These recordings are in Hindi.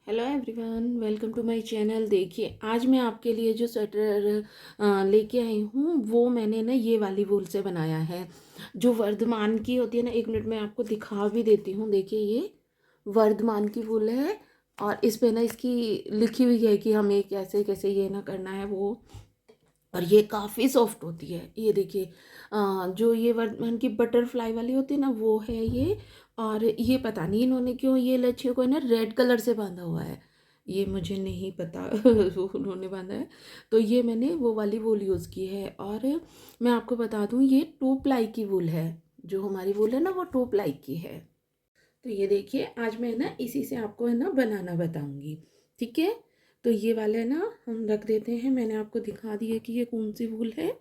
Hello everyone, welcome to my channel. देखिए, आज मैं आपके लिए जो स्वेटर लेके आई हूँ वो मैंने ना ये वाली वूल से बनाया है, जो वर्धमान की होती है ना। एक मिनट में आपको दिखा भी देती हूँ। देखिए, ये वर्धमान की वूल है और इस पे ना इसकी लिखी हुई है कि हमें कैसे कैसे ये ना करना है वो। और ये काफ़ी सॉफ्ट होती है। ये देखिए, जो ये वर्धमान की बटरफ्लाई वाली होती है ना, वो है ये। और ये पता नहीं इन्होंने क्यों ये लच्छे को ना रेड कलर से बांधा हुआ है, ये मुझे नहीं पता वो उन्होंने बांधा है। तो ये मैंने वो वाली वूल यूज़ की है। और मैं आपको बता दूँ, ये 2 प्लाई की वूल है। जो हमारी वूल है ना, वो 2 प्लाई की है। तो ये देखिए, आज मैं ना इसी से आपको है ना बनाना बताऊंगी। ठीक है, तो ये वाले है ना हम रख देते हैं। मैंने आपको दिखा दी है कि ये कौन सी वूल है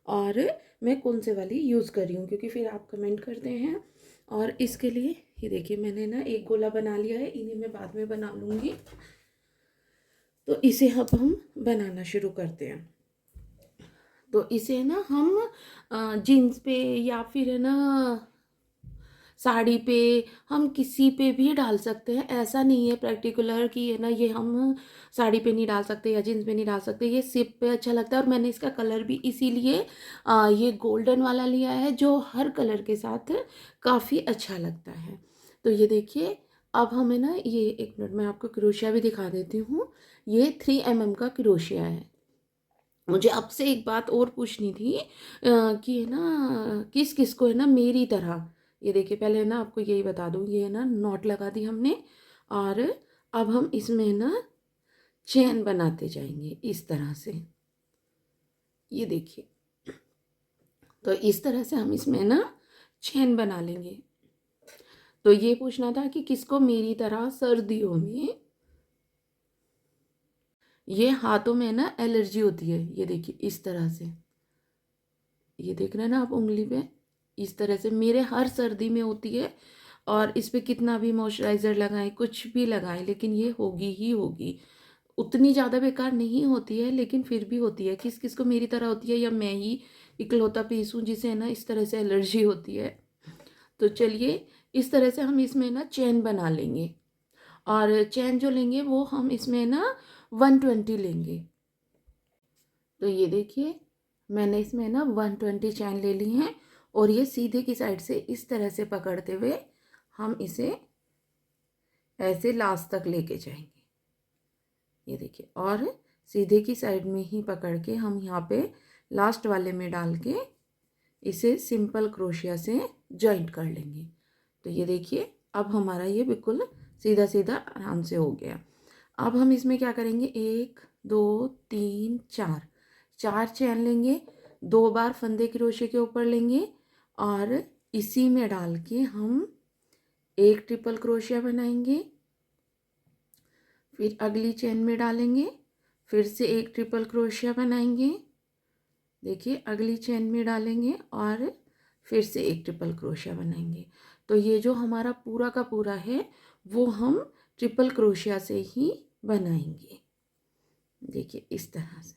और मैं कौन से वाली यूज़ कर रही हूँ, क्योंकि फिर आप कमेंट करते हैं। और इसके लिए ये देखिए, मैंने ना एक गोला बना लिया है, इन्हें मैं बाद में बना लूँगी। तो इसे अब हम बनाना शुरू करते हैं। तो इसे ना हम जीन्स पे या फिर है ना साड़ी पे, हम किसी पे भी डाल सकते हैं। ऐसा नहीं है पर्टिकुलर कि है ना ये हम साड़ी पे नहीं डाल सकते या जीन्स पे नहीं डाल सकते। ये सिप पे अच्छा लगता है। और मैंने इसका कलर भी इसीलिए ये गोल्डन वाला लिया है, जो हर कलर के साथ काफ़ी अच्छा लगता है। तो ये देखिए, अब हमें ना ये एक मिनट में आपको क्रोशिया भी दिखा देती हूँ। ये 3 mm का क्रोशिया है। मुझे आपसे एक बात और पूछनी थी कि है ना किस किस को है ना मेरी तरह। ये देखिए, पहले है ना आपको यही बता दूँ, ये है ना नॉट लगा दी हमने। और अब हम इसमें ना चैन बनाते जाएंगे इस तरह से। ये देखिए, तो इस तरह से हम इसमें ना चैन बना लेंगे। तो ये पूछना था कि किसको मेरी तरह सर्दियों में ये हाथों में ना एलर्जी होती है। ये देखिए, इस तरह से, ये देख रहे हैं ना आप उंगली पे, इस तरह से मेरे हर सर्दी में होती है। और इस पे कितना भी मॉइस्चराइज़र लगाएं, कुछ भी लगाएं, लेकिन ये होगी ही होगी। उतनी ज़्यादा बेकार नहीं होती है, लेकिन फिर भी होती है। किस किस को मेरी तरह होती है, या मैं ही इकलौता पीस हूँ जिसे ना इस तरह से एलर्जी होती है। तो चलिए, इस तरह से हम इसमें ना चैन बना लेंगे। और चैन जो लेंगे वो हम इसमें ना 120 लेंगे। तो ये देखिए, मैंने इसमें ना 120 चैन ले ली हैं। और ये सीधे की साइड से इस तरह से पकड़ते हुए हम इसे ऐसे लास्ट तक लेके जाएंगे। ये देखिए, और सीधे की साइड में ही पकड़ के हम यहाँ पे लास्ट वाले में डाल के इसे सिंपल क्रोशिया से जॉइंट कर लेंगे। तो ये देखिए, अब हमारा ये बिल्कुल सीधा सीधा आराम से हो गया। अब हम इसमें क्या करेंगे, 1 2 3 4 4 चैन लेंगे। 2 बार फंदे क्रोशे के ऊपर लेंगे और इसी में डाल के हम एक ट्रिपल क्रोशिया बनाएंगे। फिर अगली चैन में डालेंगे, फिर से एक ट्रिपल क्रोशिया बनाएंगे। देखिए, अगली चैन में डालेंगे और फिर से एक ट्रिपल क्रोशिया बनाएंगे। तो ये जो हमारा पूरा का पूरा है वो हम ट्रिपल क्रोशिया से ही बनाएंगे। देखिए, इस तरह से,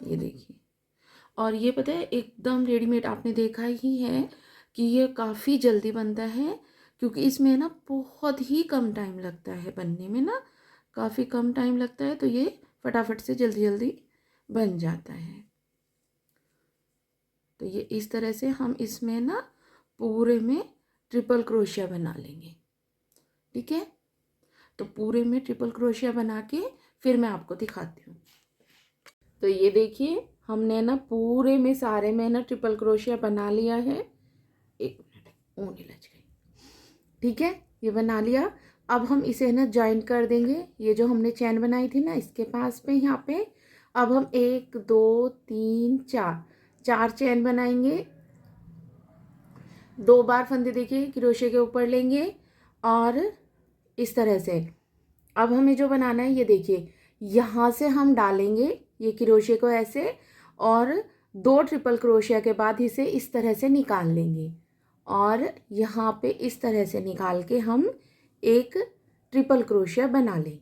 ये देखिए। और ये पता है, एकदम रेडीमेड आपने देखा ही है कि ये काफ़ी जल्दी बनता है, क्योंकि इसमें ना बहुत ही कम टाइम लगता है बनने में ना, काफ़ी कम टाइम लगता है। तो ये फटाफट से जल्दी जल्दी बन जाता है। तो ये इस तरह से हम इसमें ना पूरे में ट्रिपल क्रोशिया बना लेंगे। ठीक है, तो पूरे में ट्रिपल क्रोशिया बना के फिर मैं आपको दिखाती हूँ। तो ये देखिए, हमने ना पूरे में सारे में ना ट्रिपल क्रोशिया बना लिया है। एक मिनट, ऊनी लग गई। ठीक है, ये बना लिया। अब हम इसे ना जॉइंट कर देंगे। ये जो हमने चैन बनाई थी ना, इसके पास में यहाँ पे अब हम 1 2 3 4 4 चैन बनाएंगे। 2 बार फंदे देखिए क्रोशे के ऊपर लेंगे और इस तरह से। अब हमें जो बनाना है, ये देखिए, यहाँ से हम डालेंगे ये क्रोशे को ऐसे, और 2 ट्रिपल क्रोशिया के बाद इसे इस तरह से निकाल लेंगे। और यहाँ पे इस तरह से निकाल के हम एक ट्रिपल क्रोशिया बना लेंगे।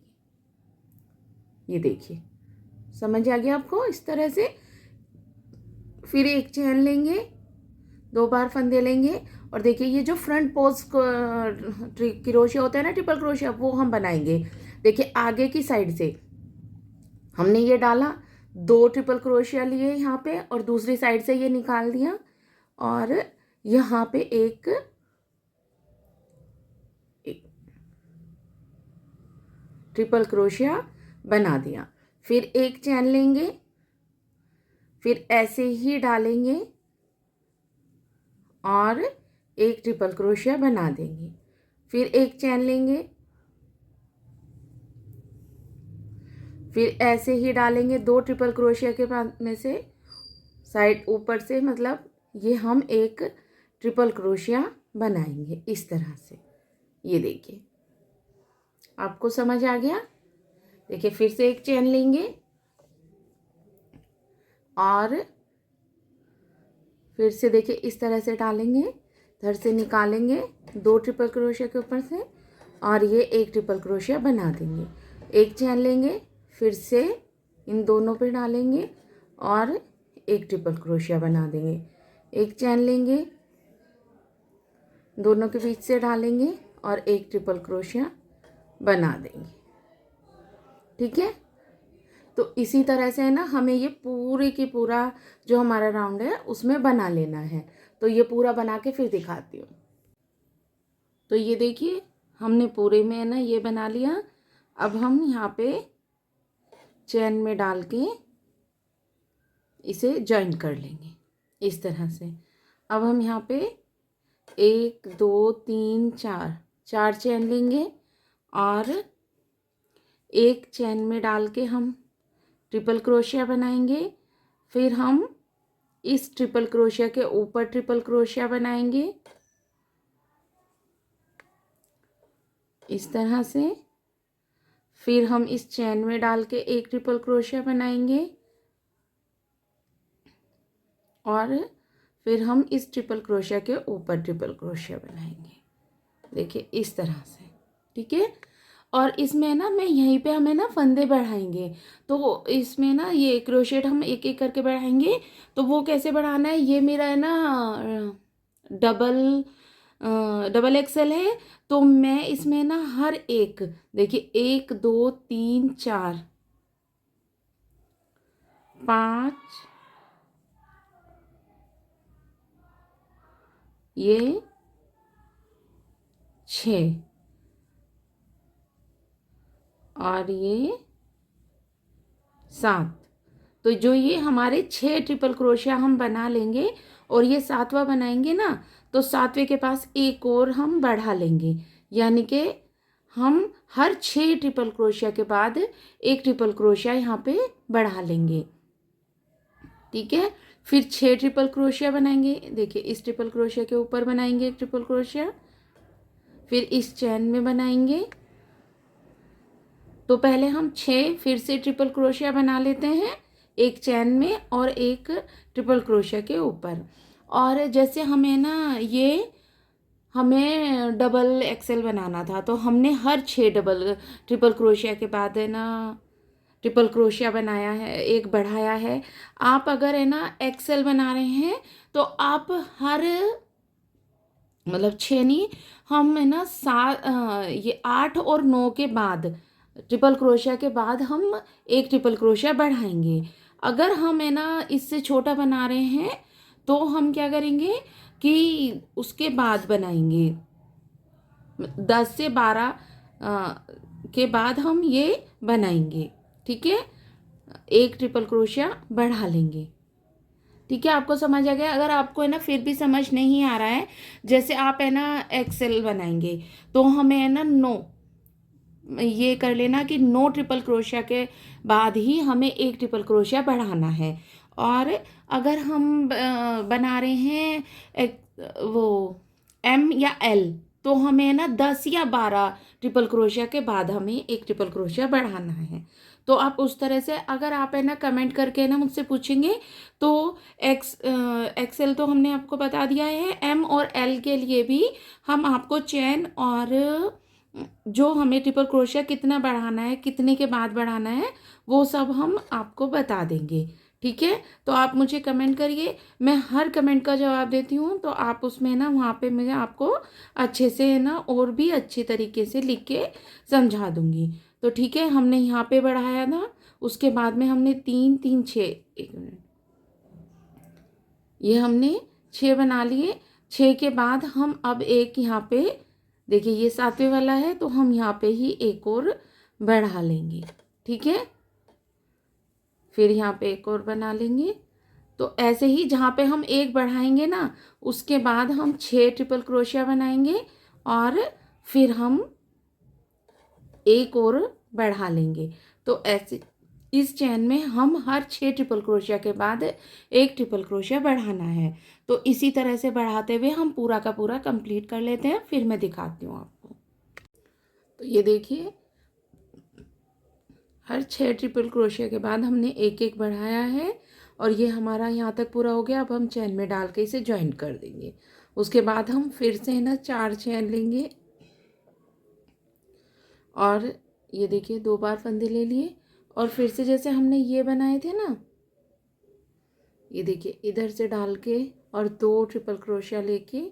ये देखिए, समझ आ गया आपको? इस तरह से फिर एक चैन लेंगे, 2 बार फंदे लेंगे और देखिए ये जो फ्रंट पोस्ट क्रोशिया होता है ना, ट्रिपल क्रोशिया, वो हम बनाएंगे। देखिए आगे की साइड से हमने ये डाला, 2 ट्रिपल क्रोशिया लिए यहाँ पे, और दूसरी साइड से ये निकाल दिया, और यहाँ पे एक ट्रिपल क्रोशिया बना दिया। फिर एक चैन लेंगे, फिर ऐसे ही डालेंगे और एक ट्रिपल क्रोशिया बना देंगे। फिर एक चैन लेंगे, फिर ऐसे ही डालेंगे 2 ट्रिपल क्रोशिया के बाद में से साइड ऊपर से, मतलब ये हम एक ट्रिपल क्रोशिया बनाएंगे इस तरह से। ये देखिए आपको समझ आ गया। देखिए फिर से एक चैन लेंगे और फिर से देखिए इस तरह से डालेंगे, इधर से निकालेंगे 2 ट्रिपल क्रोशिया के ऊपर से, और ये एक ट्रिपल क्रोशिया बना देंगे। एक चैन लेंगे, फिर से इन दोनों पे डालेंगे और एक ट्रिपल क्रोशिया बना देंगे। एक चैन लेंगे, दोनों के बीच से डालेंगे और एक ट्रिपल क्रोशिया बना देंगे। ठीक है, तो इसी तरह से है ना, हमें ये पूरे की पूरा जो हमारा राउंड है उसमें बना लेना है। तो ये पूरा बना के फिर दिखाती हूँ। तो ये देखिए हमने पूरे में है ना ये बना लिया। अब हम यहाँ पे चैन में डाल के इसे जॉइन कर लेंगे इस तरह से। अब हम यहाँ पे 1 2 3 4 चैन लेंगे और एक चैन में डाल के हम ट्रिपल क्रोशिया बनाएंगे। फिर हम इस ट्रिपल क्रोशिया के ऊपर ट्रिपल क्रोशिया बनाएंगे इस तरह से। फिर हम इस चैन में डाल के एक ट्रिपल क्रोशिया बनाएंगे और फिर हम इस ट्रिपल क्रोशिया के ऊपर ट्रिपल क्रोशिया बनाएंगे। देखिए इस तरह से। ठीक है, और इसमें ना मैं यहीं पे हमें ना फंदे बढ़ाएंगे। तो इसमें ना ये क्रोशेट हम एक एक करके बढ़ाएंगे। तो वो कैसे बढ़ाना है, ये मेरा है ना डबल एक्सेल है। तो मैं इसमें ना हर एक, देखिए 1 2 3 4 5, ये 6 और ये 7। तो जो ये हमारे 6 ट्रिपल क्रोशिया हम बना लेंगे और ये 7वां बनाएंगे ना, तो 7वें के पास एक और हम बढ़ा लेंगे। यानी कि हम हर 6 ट्रिपल क्रोशिया के बाद एक ट्रिपल क्रोशिया यहाँ पे बढ़ा लेंगे। ठीक है, फिर 6 ट्रिपल क्रोशिया बनाएंगे। देखिए इस ट्रिपल क्रोशिया के ऊपर बनाएंगे एक ट्रिपल क्रोशिया, फिर इस चैन में बनाएंगे। तो पहले हम 6 फिर से ट्रिपल क्रोशिया बना लेते हैं एक चैन में और एक ट्रिपल क्रोशिया के ऊपर। और जैसे हमें ना ये हमें डबल एक्सेल बनाना था, तो हमने हर 6 ट्रिपल क्रोशिया के बाद है ना ट्रिपल क्रोशिया बनाया है, एक बढ़ाया है। आप अगर है ना एक्सेल बना रहे हैं तो आप हर, मतलब 6 नहीं, हम है ना 7 ये 8 और 9 के बाद ट्रिपल क्रोशिया के बाद हम एक ट्रिपल क्रोशिया बढ़ाएंगे। अगर हम है ना इससे छोटा बना रहे हैं तो हम क्या करेंगे कि उसके बाद बनाएंगे 10 से 12 के बाद हम ये बनाएंगे। ठीक है, एक ट्रिपल क्रोशिया बढ़ा लेंगे। ठीक है, आपको समझ आ गया। अगर आपको है ना फिर भी समझ नहीं आ रहा है, जैसे आप है ना एक्सेल बनाएंगे तो हमें है ना 9 ये कर लेना कि 9 ट्रिपल क्रोशिया के बाद ही हमें एक ट्रिपल क्रोशिया बढ़ाना है। और अगर हम बना रहे हैं वो एम या एल, तो हमें ना 10 या 12 ट्रिपल क्रोशिया के बाद हमें एक ट्रिपल क्रोशिया बढ़ाना है। तो आप उस तरह से, अगर आप है ना कमेंट करके ना मुझसे पूछेंगे तो एक्सेल तो हमने आपको बता दिया है, एम और एल के लिए भी हम आपको चेन और जो हमें ट्रिपल क्रोशिया कितना बढ़ाना है, कितने के बाद बढ़ाना है, वो सब हम आपको बता देंगे। ठीक है, तो आप मुझे कमेंट करिए, मैं हर कमेंट का जवाब देती हूँ, तो आप उसमें ना वहाँ पे मैं आपको अच्छे से ना और भी अच्छे तरीके से लिख के समझा दूँगी। तो ठीक है, हमने यहाँ पे बढ़ाया था, उसके बाद में हमने 3 3 6, एक मिनट, ये हमने 6 बना लिए। 6 के बाद हम अब एक यहाँ पे देखिए, ये 7वें वाला है, तो हम यहाँ पे ही एक और बढ़ा लेंगे। ठीक है, फिर यहाँ पे एक और बना लेंगे। तो ऐसे ही जहाँ पे हम एक बढ़ाएंगे ना, उसके बाद हम 6 ट्रिपल क्रोशिया बनाएंगे और फिर हम एक और बढ़ा लेंगे। तो ऐसे इस चेन में हम हर 6 ट्रिपल क्रोशिया के बाद एक ट्रिपल क्रोशिया बढ़ाना है। तो इसी तरह से बढ़ाते हुए हम पूरा का पूरा कंप्लीट कर लेते हैं, फिर मैं दिखाती हूँ आपको। तो ये देखिए, हर 6 ट्रिपल क्रोशिया के बाद हमने एक एक बढ़ाया है और ये हमारा यहाँ तक पूरा हो गया। अब हम चेन में डाल के इसे ज्वाइन कर देंगे। उसके बाद हम फिर से ना 4 चेन लेंगे और ये देखिए 2 बार फंदे ले लिए और फिर से जैसे हमने ये बनाए थे ना, ये देखिए इधर से डाल के और 2 ट्रिपल क्रोशिया लेके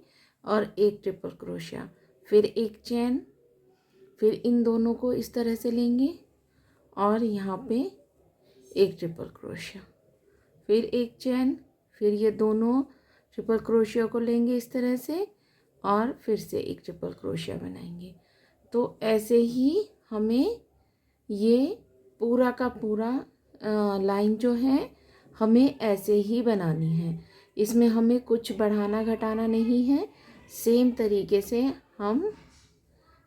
और एक ट्रिपल क्रोशिया, फिर एक चेन, फिर इन दोनों को इस तरह से लेंगे और यहाँ पे एक ट्रिपल क्रोशिया, फिर एक चेन, फिर ये दोनों ट्रिपल क्रोशिया को लेंगे इस तरह से और फिर से एक ट्रिपल क्रोशिया बनाएंगे। तो ऐसे ही हमें ये पूरा का पूरा लाइन जो है हमें ऐसे ही बनानी है। इसमें हमें कुछ बढ़ाना घटाना नहीं है, सेम तरीके से हम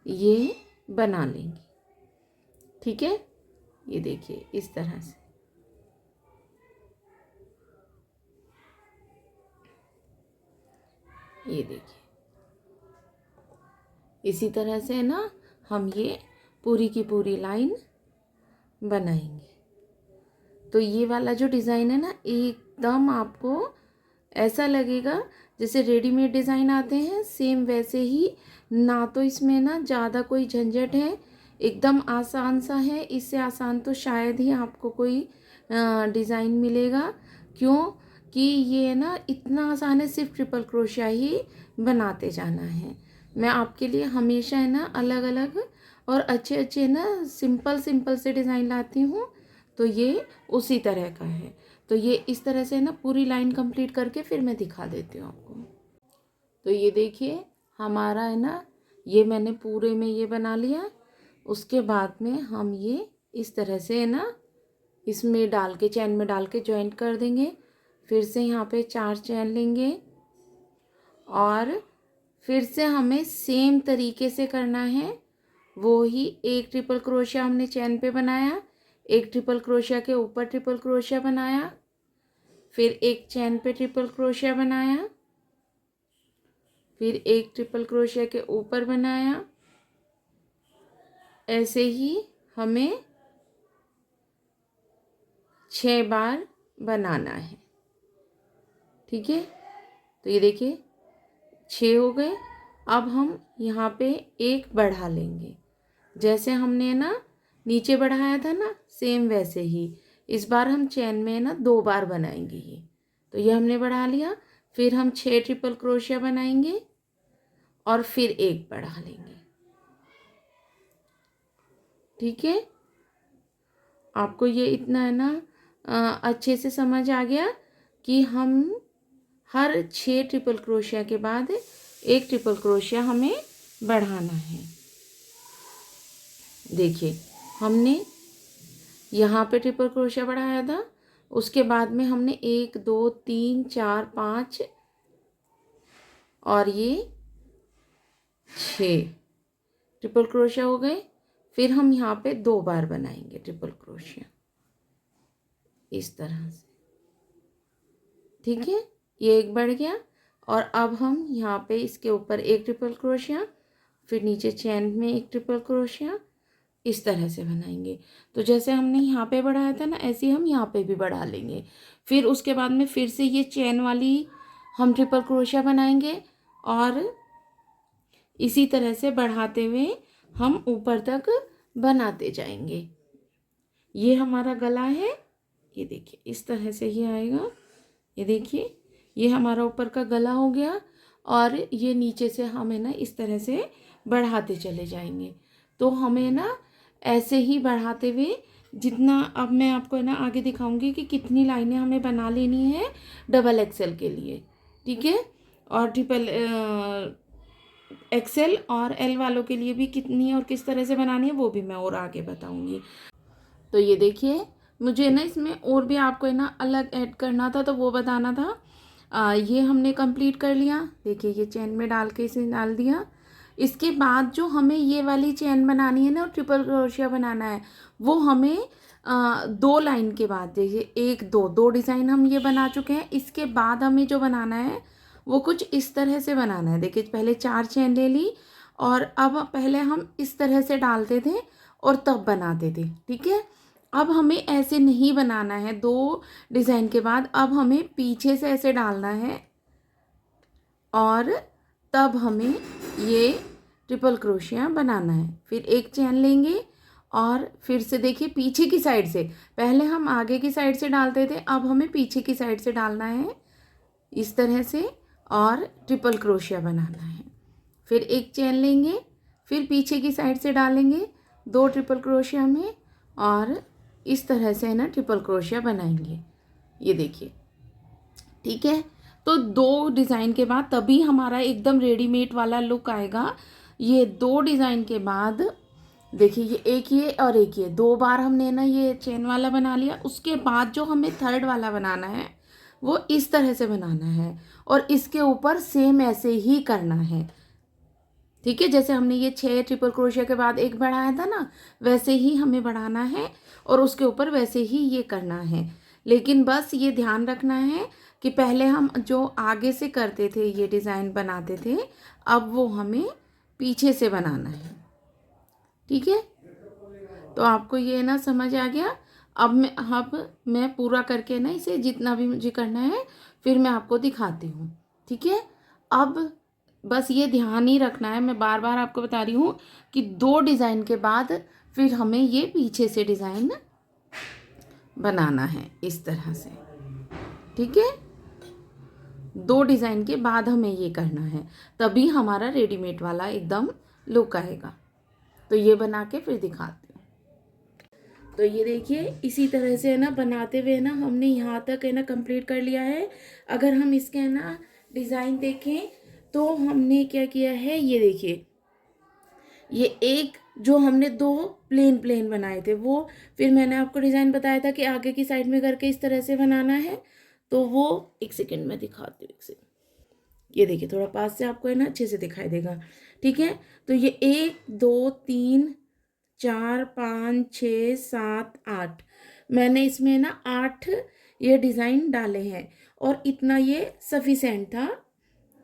ये बना लेंगे। ठीक है, ये देखिए इस तरह से। ये देखिए इसी तरह से ना हम ये पूरी की पूरी लाइन बनाएंगे। तो ये वाला जो डिज़ाइन है ना, एकदम आपको ऐसा लगेगा जैसे रेडीमेड डिज़ाइन आते हैं, सेम वैसे ही। ना तो इसमें ना ज़्यादा कोई झंझट है, एकदम आसान सा है। इससे आसान तो शायद ही आपको कोई डिज़ाइन मिलेगा। क्यों कि ये ना इतना आसान है, सिर्फ ट्रिपल क्रोशिया ही बनाते जाना है। मैं आपके लिए हमेशा है ना अलग अलग और अच्छे अच्छे ना सिंपल सिंपल से डिज़ाइन लाती हूँ। तो ये उसी तरह का है। तो ये इस तरह से ना पूरी लाइन कंप्लीट करके फिर मैं दिखा देती हूँ आपको। तो ये देखिए हमारा है ना, ये मैंने पूरे में ये बना लिया। उसके बाद में हम ये इस तरह से है ना इसमें डाल के, चैन में डाल के जॉइंट कर देंगे। फिर से यहाँ पे 4 चैन लेंगे और फिर से हमें सेम तरीके से करना है। वो ही एक ट्रिपल क्रोशिया हमने चैन पे बनाया, एक ट्रिपल क्रोशिया के ऊपर ट्रिपल क्रोशिया बनाया, फिर एक चैन पे ट्रिपल क्रोशिया बनाया, फिर एक ट्रिपल क्रोशिया के ऊपर बनाया। ऐसे ही हमें 6 बार बनाना है। ठीक है, तो ये देखिए 6 हो गए। अब हम यहाँ पे एक बढ़ा लेंगे, जैसे हमने ना नीचे बढ़ाया था ना, सेम वैसे ही इस बार हम चैन में ना 2 बार बनाएंगे ये। तो ये हमने बढ़ा लिया। फिर हम 6 ट्रिपल क्रोशिया बनाएंगे और फिर एक बढ़ा लेंगे। ठीक है, आपको ये इतना है ना अच्छे से समझ आ गया कि हम हर 6 ट्रिपल क्रोशिया के बाद एक ट्रिपल क्रोशिया हमें बढ़ाना है। देखिए हमने यहाँ पे ट्रिपल क्रोशिया बढ़ाया था, उसके बाद में हमने 1 2 3 4 5 और ये 6 ट्रिपल क्रोशिया हो गए। फिर हम यहाँ पे 2 बार बनाएंगे ट्रिपल क्रोशिया इस तरह से। ठीक है, ये एक बढ़ गया और अब हम यहाँ पे इसके ऊपर एक ट्रिपल क्रोशिया, फिर नीचे चैन में एक ट्रिपल क्रोशिया, इस तरह से बनाएंगे। तो जैसे हमने यहाँ पे बढ़ाया था ना, ऐसे ही हम यहाँ पे भी बढ़ा लेंगे। फिर उसके बाद में फिर से ये चैन वाली हम ट्रिपल क्रोशिया बनाएंगे और इसी तरह से बढ़ाते हुए हम ऊपर तक बनाते जाएंगे। ये हमारा गला है, ये देखिए इस तरह से ये आएगा। ये देखिए ये हमारा ऊपर का गला हो गया और ये नीचे से हमें ना इस तरह से बढ़ाते चले जाएंगे। तो हमें ना ऐसे ही बढ़ाते हुए जितना, अब मैं आपको है ना आगे दिखाऊंगी कि कितनी लाइनें हमें बना लेनी है डबल एक्सेल के लिए, ठीक है। और ट्रिपल एक्सेल और एल वालों के लिए भी कितनी और किस तरह से बनानी है वो भी मैं और आगे बताऊंगी। तो ये देखिए मुझे ना इसमें और भी आपको है ना अलग ऐड करना था तो वो बताना था। ये हमने कंप्लीट कर लिया। देखिए ये चेन में डाल के इसे डाल दिया। इसके बाद जो हमें ये वाली चेन बनानी है ना और ट्रिपल क्रोशिया बनाना है वो हमें 2 लाइन के बाद, देखिए 1 2 डिज़ाइन हम ये बना चुके हैं। इसके बाद हमें जो बनाना है वो कुछ इस तरह से बनाना है। देखिए पहले 4 चेन ले ली और अब पहले हम इस तरह से डालते थे और तब बनाते थे, ठीक है। अब हमें ऐसे नहीं बनाना है 2 डिज़ाइन के बाद, अब हमें पीछे से ऐसे डालना है और तब हमें ये ट्रिपल क्रोशिया बनाना है। फिर एक चेन लेंगे और फिर से देखिए पीछे की साइड से, पहले हम आगे की साइड से डालते थे, अब हमें पीछे की साइड से डालना है इस तरह से और ट्रिपल क्रोशिया बनाना है। फिर एक चेन लेंगे, फिर पीछे की साइड से डालेंगे 2 ट्रिपल क्रोशिया में और इस तरह से है ना ट्रिपल क्रोशिया बनाएंगे। ये देखिए, ठीक है। तो 2 डिज़ाइन के बाद तभी हमारा एकदम रेडीमेड वाला लुक आएगा। ये 2 डिज़ाइन के बाद देखिए ये एक ये और एक ये 2 बार हमने ना ये चेन वाला बना लिया। उसके बाद जो हमें थर्ड वाला बनाना है वो इस तरह से बनाना है और इसके ऊपर सेम ऐसे ही करना है, ठीक है। जैसे हमने ये 6 ट्रिपल क्रोशिया के बाद एक बढ़ाया था ना, वैसे ही हमें बढ़ाना है और उसके ऊपर वैसे ही ये करना है। लेकिन बस ये ध्यान रखना है कि पहले हम जो आगे से करते थे ये डिज़ाइन बनाते थे, अब वो हमें पीछे से बनाना है, ठीक है। तो आपको ये ना समझ आ गया। अब मैं पूरा करके ना इसे जितना भी मुझे करना है फिर मैं आपको दिखाती हूँ, ठीक है। अब बस ये ध्यान ही रखना है, मैं बार बार आपको बता रही हूँ कि 2 डिज़ाइन के बाद फिर हमें ये पीछे से डिज़ाइन बनाना है इस तरह से, ठीक है। 2 डिज़ाइन के बाद हमें ये करना है, तभी हमारा रेडीमेड वाला एकदम लुक आएगा। तो ये बना के फिर दिखाती हूँ। तो ये देखिए इसी तरह से है ना बनाते हुए ना हमने यहाँ तक है ना कंप्लीट कर लिया है। अगर हम इसके है ना डिज़ाइन देखें तो हमने क्या किया है, ये देखिए ये एक जो हमने 2 प्लेन प्लेन बनाए थे वो फिर मैंने आपको डिज़ाइन बताया था कि आगे की साइड में करके इस तरह से बनाना है। तो वो एक सेकेंड में दिखाती हूँ, एक सेकेंड। ये देखिए थोड़ा पास से आपको है ना अच्छे से दिखाई देगा, ठीक है। तो ये 1 2 3 4 5 6 7 8 मैंने इसमें ना 8 ये डिज़ाइन डाले हैं और इतना ये सफिशेंट था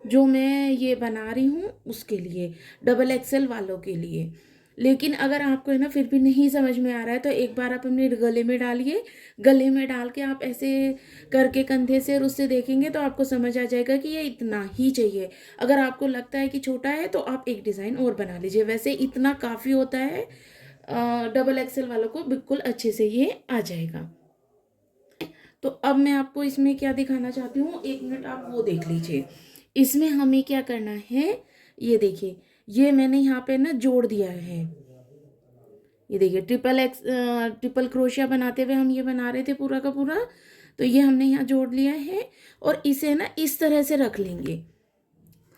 जो मैं ये बना रही हूँ उसके लिए, डबल एक्सेल वालों के लिए। लेकिन अगर आपको है ना फिर भी नहीं समझ में आ रहा है तो एक बार आप अपने गले में डालिए, गले में डाल के आप ऐसे करके कंधे से और उससे देखेंगे तो आपको समझ आ जाएगा कि ये इतना ही चाहिए। अगर आपको लगता है कि छोटा है तो आप एक डिज़ाइन और बना लीजिए, वैसे इतना काफ़ी होता है। डबल एक्सेल वालों को बिल्कुल अच्छे से ये आ जाएगा। तो अब मैं आपको इसमें क्या दिखाना चाहती हूँ, 1 मिनट आप वो देख लीजिए। इसमें हमें क्या करना है, ये देखिए ये मैंने यहाँ पे ना जोड़ दिया है। ये देखिए ट्रिपल क्रोशिया बनाते हुए हम ये बना रहे थे पूरा का पूरा, तो ये हमने यहाँ जोड़ लिया है और इसे ना इस तरह से रख लेंगे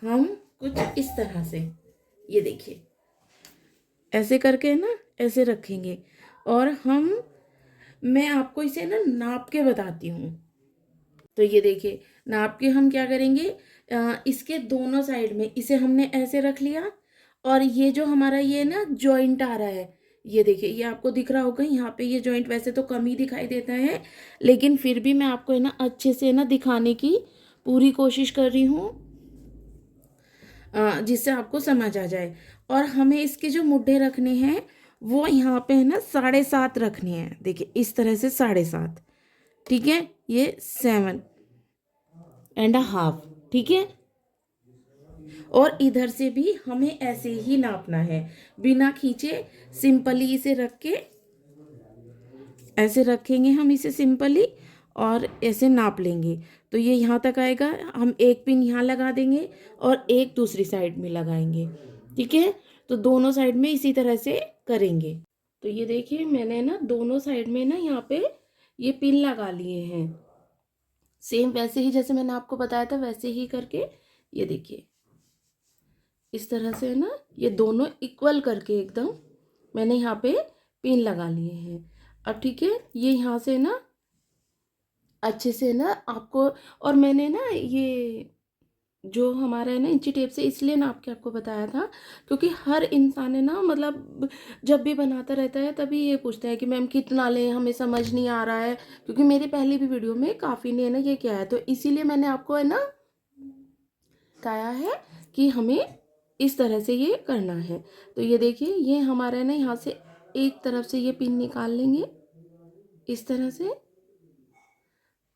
हम, कुछ इस तरह से। ये देखिए ऐसे करके ना ऐसे रखेंगे और मैं आपको इसे ना नाप के बताती हूँ। तो ये देखिए नाप के हम क्या करेंगे, इसके दोनों साइड में इसे हमने ऐसे रख लिया और ये जो हमारा ये ना जॉइंट आ रहा है, ये देखिए ये आपको दिख रहा होगा यहाँ पे, ये जॉइंट वैसे तो कम ही दिखाई देता है लेकिन फिर भी मैं आपको है ना अच्छे से ना दिखाने की पूरी कोशिश कर रही हूँ जिससे आपको समझ आ जाए। और हमें इसके जो मुड्ढे रखने हैं वो यहाँ पे है ना 7.5 रखने हैं। देखिए इस तरह से 7.5, ठीक है। ये 7.5, ठीक है। और इधर से भी हमें ऐसे ही नापना है बिना खींचे, सिंपली इसे रख के ऐसे रखेंगे हम इसे सिंपली और ऐसे नाप लेंगे। तो ये यहाँ तक आएगा, हम एक पिन यहाँ लगा देंगे और एक दूसरी साइड में लगाएंगे। ठीक है, तो दोनों साइड में इसी तरह से करेंगे। तो ये देखिए मैंने ना दोनों साइड में ना यहाँ पे ये पिन लगा लिए हैं, सेम वैसे ही जैसे मैंने आपको बताया था वैसे ही करके। ये देखिए इस तरह से है ना, ये दोनों इक्वल करके एकदम मैंने यहाँ पे पिन लगा लिए हैं। अब ठीक है, ये यहाँ से ना अच्छे से ना आपको, और मैंने ना ये जो हमारा है ना इंची टेप से इसलिए नाप के आपको बताया था, क्योंकि हर इंसान है ना मतलब जब भी बनाता रहता है तभी ये पूछता है कि मैम कितना लें, हमें समझ नहीं आ रहा है। क्योंकि मेरी पहली भी वीडियो में काफ़ी ने ना ये किया है, तो इसीलिए मैंने आपको है ना बताया है कि हमें इस तरह से ये करना है। तो ये देखिए ये हमारा है ना यहाँ से एक तरफ से ये पिन निकाल लेंगे इस तरह से,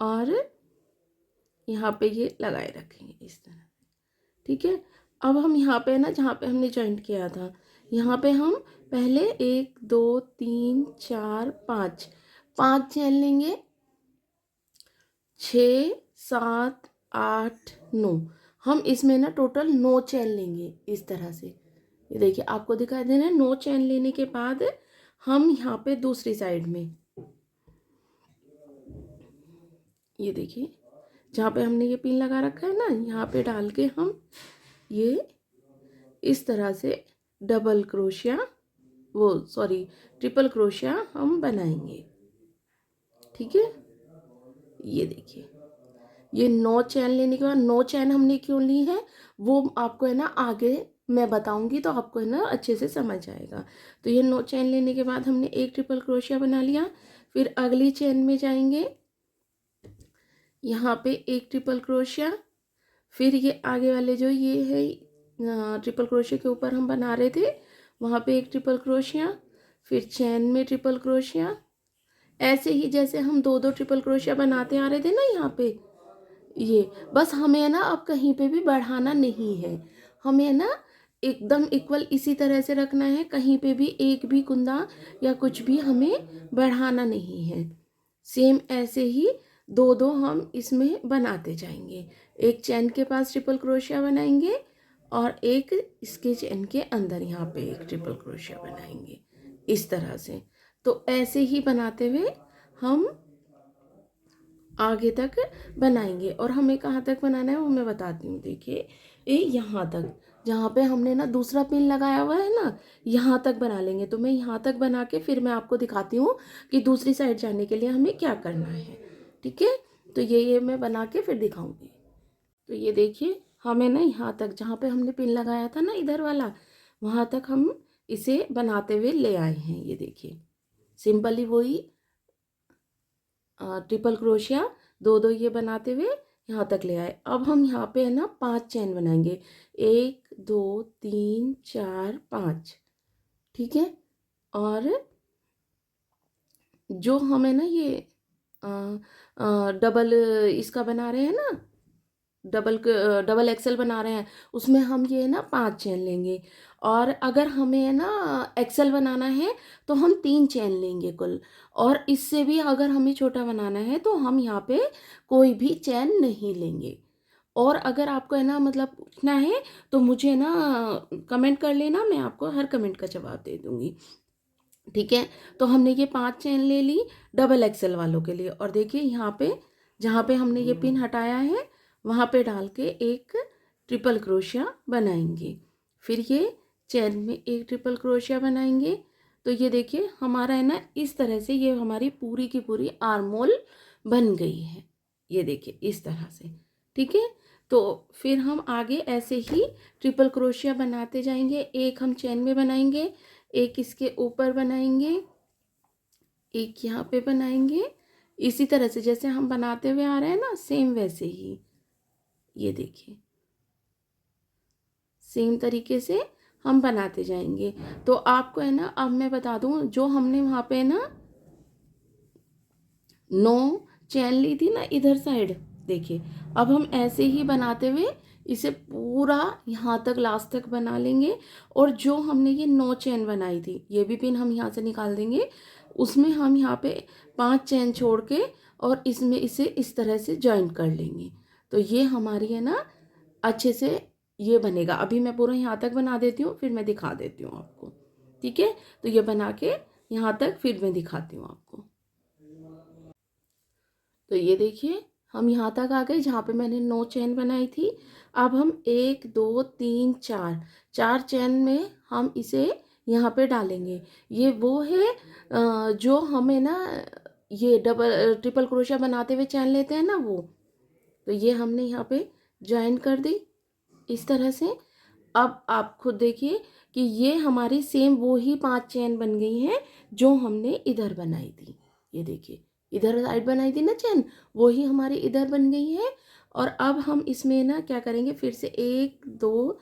और यहाँ पे ये लगाए रखेंगे इस तरह। ठीक है, अब हम यहाँ पे ना जहाँ पे हमने जॉइंट किया था, यहाँ पे हम पहले 1 2 3 4 5 5 चैन लेंगे, 6 7 8 9, हम इसमें ना टोटल 9 चैन लेंगे इस तरह से। ये देखिए आपको दिखाई दे रहा है, 9 चैन लेने के बाद हम यहाँ पे दूसरी साइड में, ये देखिए जहाँ पे हमने ये पिन लगा रखा है ना, यहाँ पे डाल के हम ये इस तरह से डबल क्रोशिया, वो सॉरी ट्रिपल क्रोशिया हम बनाएंगे। ठीक है, ये देखिए ये 9 चैन लेने के बाद, 9 चैन हमने क्यों ली है वो आपको है ना आगे मैं बताऊंगी, तो आपको है ना अच्छे से समझ आएगा। तो ये 9 चैन लेने के बाद हमने एक ट्रिपल क्रोशिया बना लिया, फिर अगली चैन में जाएंगे, यहाँ पे एक ट्रिपल क्रोशिया, फिर ये आगे वाले जो ये है ट्रिपल क्रोशिया के ऊपर हम बना रहे थे वहाँ पे एक ट्रिपल क्रोशिया, फिर चैन में ट्रिपल क्रोशिया, ऐसे ही जैसे हम 2 2 ट्रिपल क्रोशिया बनाते आ रहे थे ना यहाँ पे। ये बस हमें है ना अब कहीं पे भी बढ़ाना नहीं है, हमें है ना एकदम इक्वल इसी तरह से रखना है, कहीं पे भी एक भी कुंदा या कुछ भी हमें बढ़ाना नहीं है। सेम ऐसे ही 2 2 हम इसमें बनाते जाएंगे, एक चैन के पास ट्रिपल क्रोशिया बनाएंगे और एक इसके चैन के अंदर यहाँ पे एक ट्रिपल क्रोशिया बनाएंगे इस तरह से। तो ऐसे ही बनाते हुए हम आगे तक बनाएंगे, और हमें कहाँ तक बनाना है वो मैं बताती हूँ। देखिए ये यहाँ तक जहाँ पे हमने ना दूसरा पिन लगाया हुआ है ना, यहाँ तक बना लेंगे। तो मैं यहाँ तक बना के फिर मैं आपको दिखाती हूँ कि दूसरी साइड जाने के लिए हमें क्या करना है। ठीक है, तो ये मैं बना के फिर दिखाऊंगी। तो ये देखिए हमें ना यहाँ तक जहाँ पे हमने पिन लगाया था ना इधर वाला, वहाँ तक हम इसे बनाते हुए ले आए हैं। ये देखिए सिंपली वही ट्रिपल क्रोशिया 2 2 ये बनाते हुए यहाँ तक ले आए। अब हम यहाँ पे है ना 5 चैन बनाएंगे, 1 2 3 4 5। ठीक है, और जो हमें ना ये डबल इसका बना रहे हैं ना, डबल एक्सेल बना रहे हैं, उसमें हम ये है ना 5 चैन लेंगे। और अगर हमें है ना एक्सेल बनाना है तो हम 3 चैन लेंगे कुल, और इससे भी अगर हमें छोटा बनाना है तो हम यहाँ पे कोई भी चैन नहीं लेंगे। और अगर आपको है ना मतलब पूछना है तो मुझे ना कमेंट कर लेना, मैं आपको हर कमेंट का जवाब दे दूँगी। ठीक है, तो हमने ये 5 चैन ले ली डबल एक्सेल वालों के लिए, और देखिए यहाँ पे जहाँ पे हमने ये पिन हटाया है वहाँ पे डाल के एक ट्रिपल क्रोशिया बनाएंगे, फिर ये चैन में एक ट्रिपल क्रोशिया बनाएंगे। तो ये देखिए हमारा है ना इस तरह से ये हमारी पूरी की पूरी आर्म होल बन गई है। ये देखिए इस तरह से। ठीक है, तो फिर हम आगे ऐसे ही ट्रिपल क्रोशिया बनाते जाएंगे, एक हम चैन में बनाएंगे, एक इसके ऊपर बनाएंगे, एक यहाँ पे बनाएंगे, इसी तरह से जैसे हम बनाते हुए आ रहे हैं ना सेम वैसे ही। ये देखिए सेम तरीके से हम बनाते जाएंगे। तो आपको है ना अब मैं बता दूं, जो हमने वहाँ पे ना 9 चैन ली थी ना इधर साइड, देखिए अब हम ऐसे ही बनाते हुए इसे पूरा यहाँ तक लास्ट तक बना लेंगे। और जो हमने ये 9 चैन बनाई थी ये भी पिन हम यहाँ से निकाल देंगे, उसमें हम यहाँ पे 5 चेन छोड़ के और इसमें इसे इस तरह से जॉइन कर लेंगे। तो ये हमारी है ना अच्छे से ये बनेगा। अभी मैं पूरा यहाँ तक बना देती हूँ, फिर मैं दिखा देती हूँ आपको। ठीक है, तो ये बना के यहाँ तक फिर मैं दिखाती हूँ आपको। तो ये देखिए हम यहाँ तक आ गए जहाँ पे मैंने 9 चेन बनाई थी। अब हम 1 2 3 4 चेन में हम इसे यहाँ पे डालेंगे। ये वो है जो हमें ना ये डबल ट्रिपल क्रोशिया बनाते हुए चेन लेते हैं ना वो। तो ये हमने यहाँ पे ज्वाइन कर दी इस तरह से। अब आप खुद देखिए कि ये हमारी सेम वो ही 5 चेन बन गई हैं जो हमने इधर बनाई थी। ये देखिए इधर साइड बनाई थी ना चेन, वो ही हमारी इधर बन गई है। और अब हम इसमें ना क्या करेंगे, फिर से 1 2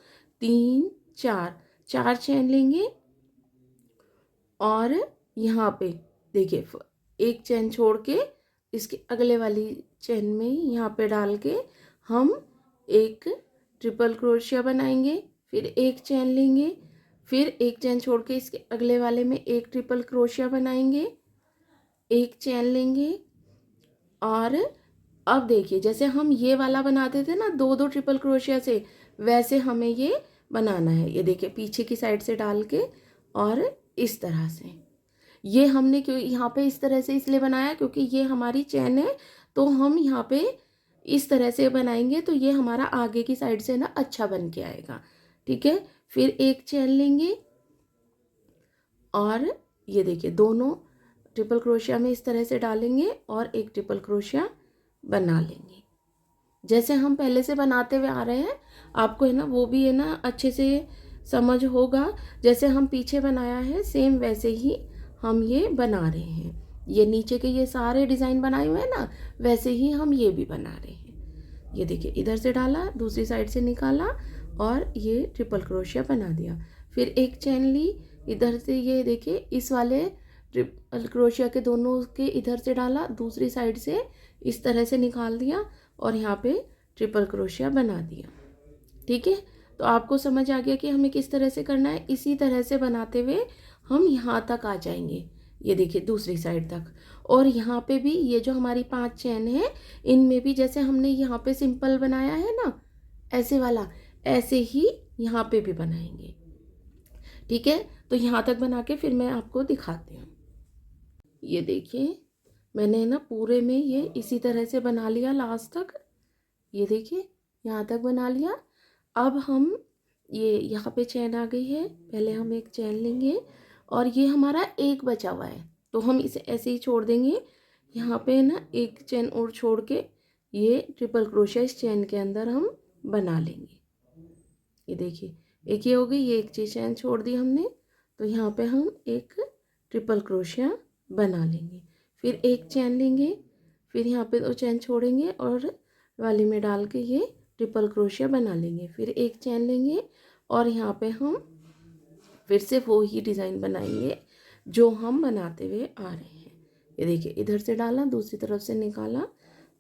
3 4 चेन लेंगे और यहाँ पे देखिए एक चेन छोड़ के इसके अगले वाली चेन में यहाँ पे डाल के हम एक ट्रिपल क्रोशिया बनाएंगे। फिर एक चेन लेंगे, फिर एक चेन छोड़ के इसके अगले वाले में एक ट्रिपल क्रोशिया बनाएंगे, एक चेन लेंगे। और अब देखिए जैसे हम ये वाला बनाते थे ना 2 ट्रिपल क्रोशिया से, वैसे हमें ये बनाना है। ये देखिए पीछे की साइड से डाल के और इस तरह से। ये हमने क्यों यहाँ पे इस तरह से इसलिए बनाया क्योंकि ये हमारी चेन है, तो हम यहाँ पे इस तरह से बनाएंगे तो ये हमारा आगे की साइड से ना अच्छा बन के आएगा। ठीक है, फिर एक चेन लेंगे और ये देखिए दोनों ट्रिपल क्रोशिया में इस तरह से डालेंगे और एक ट्रिपल क्रोशिया बना लेंगे जैसे हम पहले से बनाते हुए आ रहे हैं। आपको है ना वो भी है ना अच्छे से समझ होगा। जैसे हम पीछे बनाया है सेम वैसे ही हम ये बना रहे हैं। ये नीचे के ये सारे डिज़ाइन बनाए हुए हैं ना, वैसे ही हम ये भी बना रहे हैं। ये देखिए इधर से डाला, दूसरी साइड से निकाला और ये ट्रिपल क्रोशिया बना दिया। फिर एक चेन ली इधर से, ये देखिए इस वाले ट्रिपल क्रोशिया के दोनों के इधर से डाला, दूसरी साइड से इस तरह से निकाल दिया और यहाँ पे ट्रिपल क्रोशिया बना दिया। ठीक है, तो आपको समझ आ गया कि हमें किस तरह से करना है। इसी तरह से बनाते हुए हम यहाँ तक आ जाएंगे। ये देखिए दूसरी साइड तक। और यहाँ पे भी ये जो हमारी 5 चेन है, इनमें भी जैसे हमने यहाँ पे सिंपल बनाया है ना ऐसे वाला, ऐसे ही यहाँ पे भी बनाएंगे। ठीक है, तो यहाँ तक बना के फिर मैं आपको दिखाती हूँ। ये देखिए मैंने ना पूरे में ये इसी तरह से बना लिया लास्ट तक। ये देखिए यहाँ तक बना लिया। अब हम ये यहाँ पे चेन आ गई है, पहले हम एक चेन लेंगे और ये हमारा एक बचा हुआ है तो हम इसे ऐसे ही छोड़ देंगे। यहाँ पे ना एक चेन और छोड़ के ये ट्रिपल क्रोशिया इस चेन के अंदर हम बना लेंगे। ये देखिए एक ये हो गई, ये एक चेन छोड़ दी हमने, तो यहाँ पे हम एक ट्रिपल क्रोशिया बना लेंगे। फिर एक चेन लेंगे, फिर यहाँ पे 2 चेन छोड़ेंगे और वाली में डाल के ये ट्रिपल क्रोशिया बना लेंगे। फिर एक चेन लेंगे और यहाँ पे हम फिर से वो ही डिज़ाइन बनाएंगे जो हम बनाते हुए आ रहे हैं। ये देखिए इधर से डाला, दूसरी तरफ से निकाला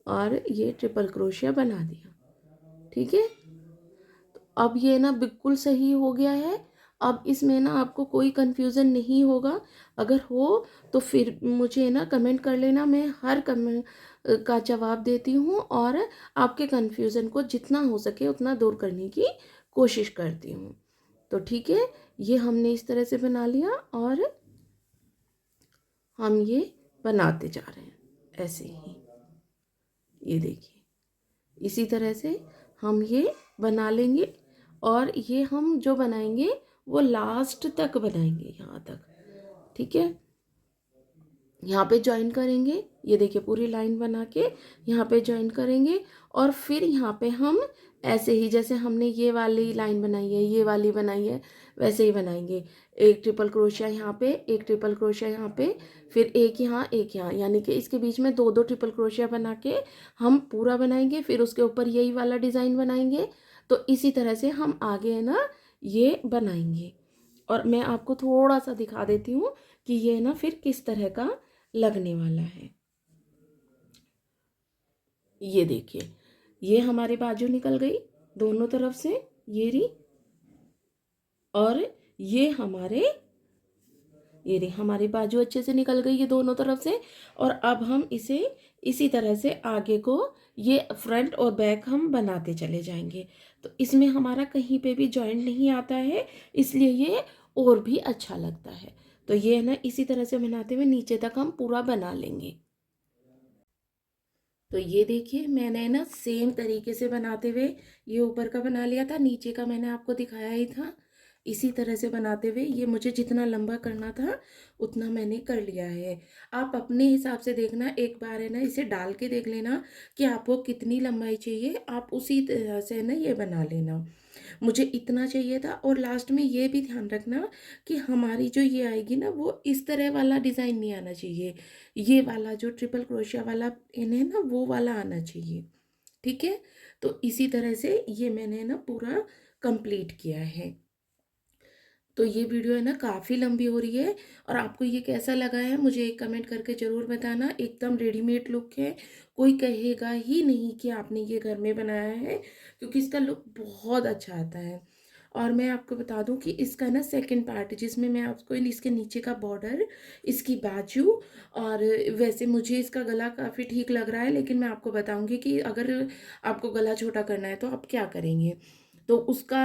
और ये ट्रिपल क्रोशिया बना दिया। ठीक है, तो अब ये ना बिल्कुल सही हो गया है। अब इसमें ना आपको कोई कन्फ्यूज़न नहीं होगा। अगर हो तो फिर मुझे ना कमेंट कर लेना, मैं हर कमेंट का जवाब देती हूँ और आपके कन्फ्यूज़न को जितना हो सके उतना दूर करने की कोशिश करती हूँ। तो ठीक है, ये हमने इस तरह से बना लिया और हम ये बनाते जा रहे हैं ऐसे ही। ये देखिए इसी तरह से हम ये बना लेंगे और ये हम जो बनाएंगे वो लास्ट तक बनाएंगे यहाँ तक। ठीक है, यहाँ पे ज्वाइन करेंगे। ये देखिए पूरी लाइन बना के यहाँ पे ज्वाइन करेंगे और फिर यहाँ पे हम ऐसे ही जैसे हमने ये वाली लाइन बनाई है, ये वाली बनाई है, वैसे ही बनाएंगे। एक ट्रिपल क्रोशिया यहाँ पे, एक ट्रिपल क्रोशिया यहाँ पे, फिर एक यहाँ एक यहाँ, यानी कि इसके बीच में 2 ट्रिपल क्रोशिया बना के हम पूरा बनाएंगे। फिर उसके ऊपर यही वाला डिज़ाइन बनाएंगे। तो इसी तरह से हम आगे है ना ये बनाएंगे और मैं आपको थोड़ा सा दिखा देती हूँ कि ये ना फिर किस तरह का लगने वाला है। ये देखिए ये हमारे बाजू निकल गई दोनों तरफ से, ये रही, और ये हमारे ये देख हमारी बाजू अच्छे से निकल गई है दोनों तरफ से। और अब हम इसे इसी तरह से आगे को ये फ्रंट और बैक हम बनाते चले जाएंगे। तो इसमें हमारा कहीं पे भी जॉइंट नहीं आता है, इसलिए ये और भी अच्छा लगता है। तो ये है ना, इसी तरह से बनाते हुए नीचे तक हम पूरा बना लेंगे। तो ये देखिए मैंने ना सेम तरीके से बनाते हुए ये ऊपर का बना लिया था, नीचे का मैंने आपको दिखाया ही था। इसी तरह से बनाते हुए ये मुझे जितना लंबा करना था उतना मैंने कर लिया है। आप अपने हिसाब से देखना, एक बार है ना इसे डाल के देख लेना कि आपको कितनी लंबाई चाहिए, आप उसी तरह से ना ये बना लेना। मुझे इतना चाहिए था। और लास्ट में ये भी ध्यान रखना कि हमारी जो ये आएगी ना वो इस तरह वाला डिज़ाइन नहीं आना चाहिए, ये वाला जो ट्रिपल क्रोशिया वाला पिन है ना वो वाला आना चाहिए। ठीक है, तो इसी तरह से ये मैंने ना पूरा कंप्लीट किया है। तो ये वीडियो है ना काफ़ी लंबी हो रही है, और आपको ये कैसा लगा है मुझे एक कमेंट करके ज़रूर बताना। एकदम रेडीमेड लुक है, कोई कहेगा ही नहीं कि आपने ये घर में बनाया है, क्योंकि इसका लुक बहुत अच्छा आता है। और मैं आपको बता दूं कि इसका ना सेकंड पार्ट जिसमें मैं आपको इसके नीचे का बॉर्डर, इसकी बाजू, और वैसे मुझे इसका गला काफ़ी ठीक लग रहा है, लेकिन मैं आपको बताऊंगी कि अगर आपको गला छोटा करना है तो आप क्या करेंगे। तो उसका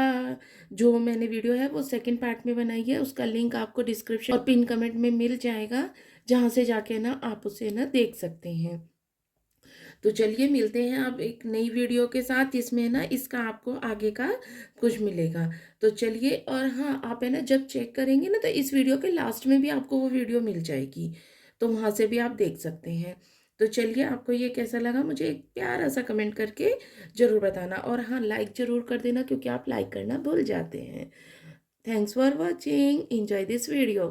जो मैंने वीडियो है वो सेकंड पार्ट में बनाई है, उसका लिंक आपको डिस्क्रिप्शन और पिन कमेंट में मिल जाएगा, जहाँ से जाके ना आप उसे ना देख सकते हैं। तो चलिए मिलते हैं अब एक नई वीडियो के साथ, जिसमें ना इसका आपको आगे का कुछ मिलेगा। तो चलिए, और हाँ आप है ना जब चेक करेंगे ना तो इस वीडियो के लास्ट में भी आपको वो वीडियो मिल जाएगी, तो वहाँ से भी आप देख सकते हैं। तो चलिए, आपको ये कैसा लगा मुझे एक प्यारा सा कमेंट करके ज़रूर बताना, और हाँ लाइक ज़रूर कर देना, क्योंकि आप लाइक करना भूल जाते हैं। Thanks for watching, enjoy this video.